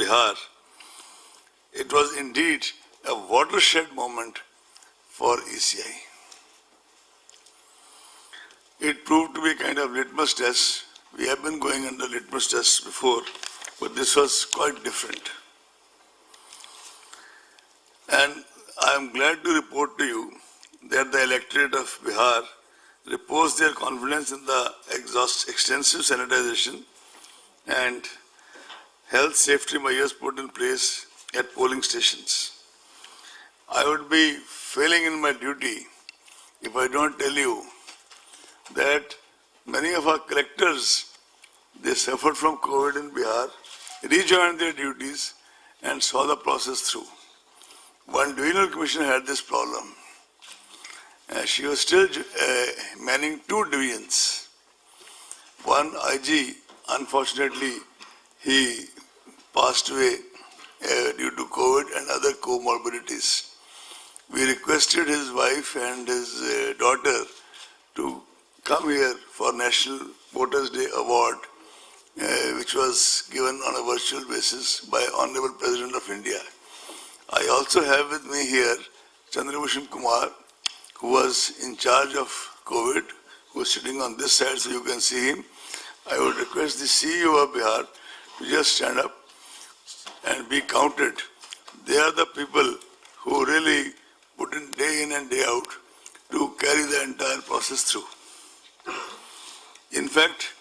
Bihar, it was indeed a watershed moment for ECI. It proved to be a kind of litmus test. We have been going under litmus tests before, but this was quite different. And I am glad to report to you that the electorate of Bihar reposed their confidence in the extensive sanitization and health safety measures put in place at polling stations. I would be failing in my duty if I don't tell you that many of our collectors, they suffered from COVID in Bihar, rejoined their duties and saw the process through. One divisional commissioner had this problem. She was still manning 2 divisions. One IG, unfortunately, he passed away due to COVID and other comorbidities. We requested his wife and his daughter to come here for National Voters' Day Award, which was given on a virtual basis by Honorable President of India. I also have with me here Chandrabhushan Kumar, who was in charge of COVID, who is sitting on this side so you can see him. I would request the CEO of Bihar to just stand up and be counted. They are the people who really put in day in and day out to carry the entire process through. In fact,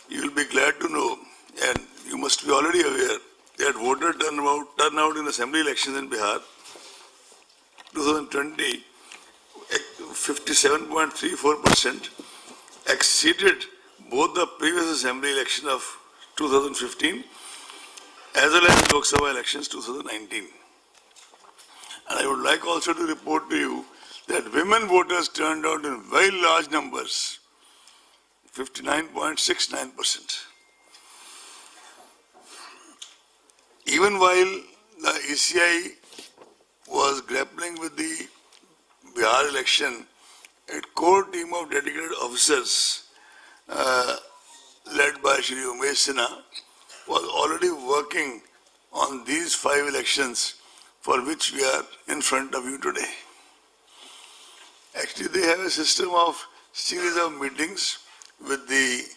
you will be glad to know, and you must be already aware, that voter turnout in assembly elections in Bihar 2020, 57.34%, exceeded both the previous assembly election of 2015 as well as Lok Sabha elections 2019. And I would like also to report to you that women voters turned out in very large numbers, 59.69%. Even while the ECI was grappling with the Bihar election, a core team of dedicated officers led by Shri Umesh Sinha was already working on these 5 elections for which we are in front of you today. Actually, they have a system of series of meetings with the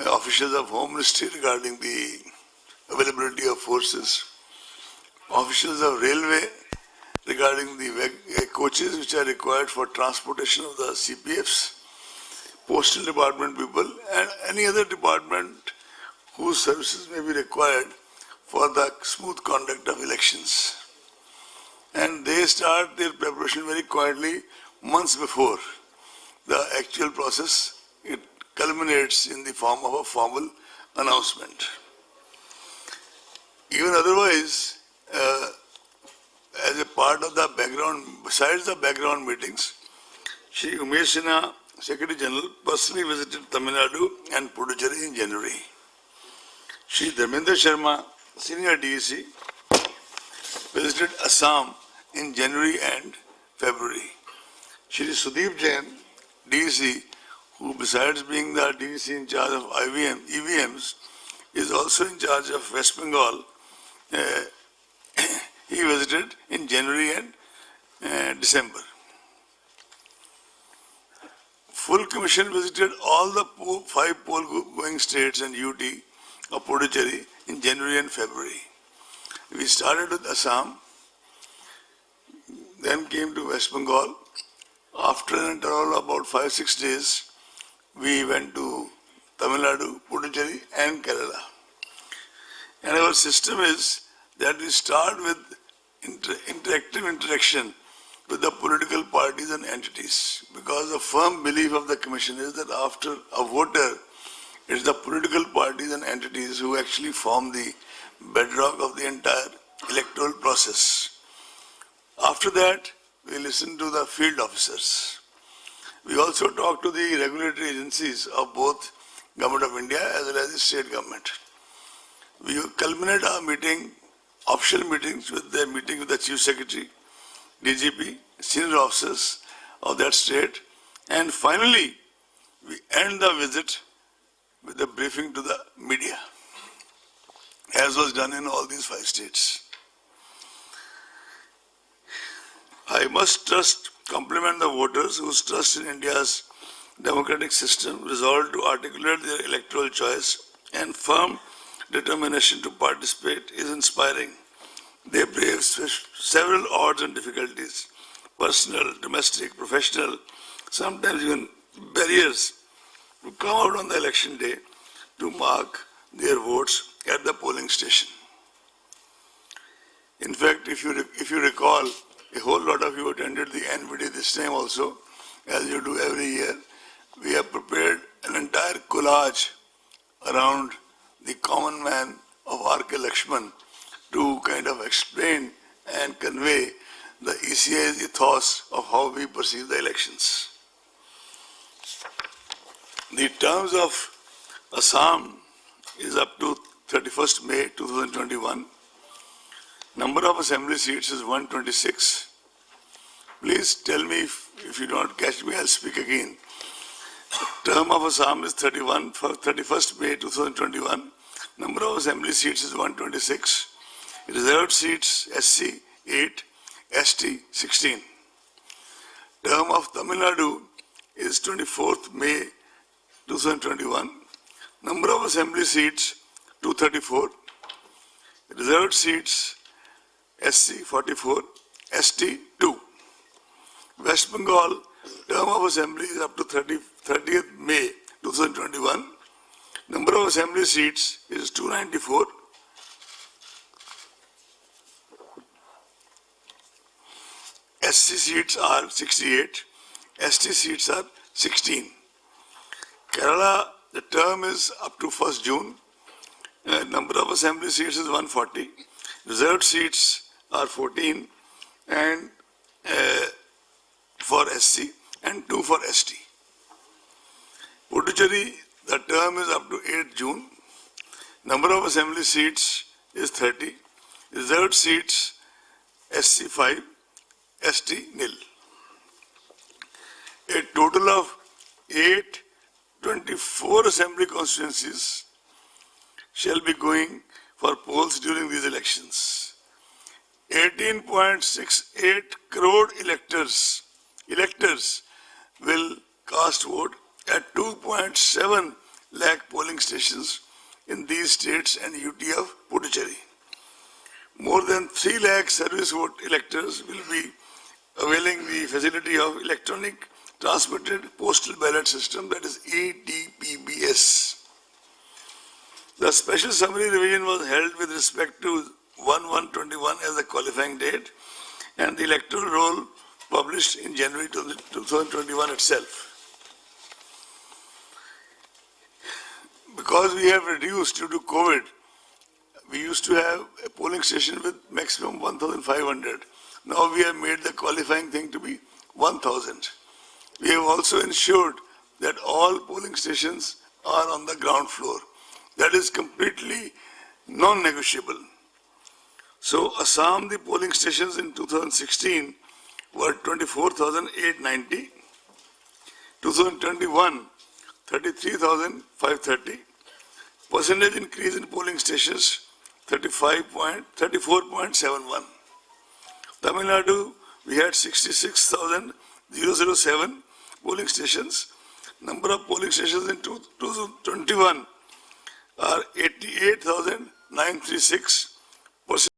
officials of Home Ministry regarding the availability of forces, officials of Railway regarding the coaches which are required for transportation of the CPFs, Postal Department people, and any other department whose services may be required for the smooth conduct of elections. And they start their preparation very quietly months before the actual process. It culminates in the form of a formal announcement. Even otherwise, as a part of the background, besides the background meetings, Shri Umesh Sinha, Secretary General, personally visited Tamil Nadu and Puducherry in January. Shri Dharmendra Sharma, Senior DEC, visited Assam in January and February. Shri Sudeep Jain, DEC, who besides being the DEC in charge of EVMs, is also in charge of West Bengal. He visited in January and December. Full Commission visited all the 5 poll-going states and UT of Puducherry in January and February. We started with Assam, then came to West Bengal. After an interval of about 5-6 days, we went to Tamil Nadu, Puducherry and Kerala. And our system is that we start with interactive interaction with the political parties and entities, because the firm belief of the Commission is that after a voter, it's the political parties and entities who actually form the bedrock of the entire electoral process. After that, we listen to the field officers. We also talk to the regulatory agencies of both Government of India as well as the state government. We culminate our meeting, official meetings, with the meeting with the Chief Secretary, DGP, senior officers of that state, and finally we end the visit with a briefing to the media. as was done in all these 5 states. I must compliment the voters whose trust in India's democratic system, resolve to articulate their electoral choice, and firm determination to participate is inspiring. They brave several odds and difficulties, personal, domestic, professional, sometimes even barriers, to come out on the election day to mark their votes at the polling station. In fact, if you recall, a whole lot of you attended the NVD this time also, as you do every year. We have prepared an entire collage around the common man of R.K. Lakshman to kind of explain and convey the ECI's ethos of how we perceive the elections. The terms of Assam is up to 31st May 2021. Number of assembly seats is 126. Please tell me if you don't catch me, I'll speak again. Term of Assam is 31st May 2021. Number of assembly seats is 126. Reserved seats SC 8, ST 16. Term of Tamil Nadu is 24th May 2021. Number of assembly seats 234. Reserved seats SC 44, ST 2. West Bengal, term of assembly is up to 30th May 2021. Number of assembly seats is 294. SC seats are 68. ST seats are 16. Kerala, the term is up to 1st June. Number of assembly seats is 140. Reserved seats are 14 and for SC and 2 for ST. Puducherry, the term is up to 8 June. Number of assembly seats is 30. Reserved seats SC 5, ST nil. A total of 824 assembly constituencies shall be going for polls during these elections. 18.68 crore electors will cast vote at 2.7 lakh polling stations in these states and UT of Puducherry. More than 3 lakh service vote electors will be availing the facility of electronic transmitted postal ballot system, that is ETPBS. The special summary revision was held with respect to 1/1/21 as the qualifying date and the electoral roll published in January 2021 itself. Because we have reduced due to COVID, we used to have a polling station with maximum 1,500. Now we have made the qualifying thing to be 1,000. We have also ensured that all polling stations are on the ground floor. That is completely non-negotiable. So Assam, the polling stations in 2016 were 24,890. 2021, 33,530. Percentage increase in polling stations, 34.71. Tamil Nadu, we had 66,007 polling stations. Number of polling stations in 2021 are 88,936.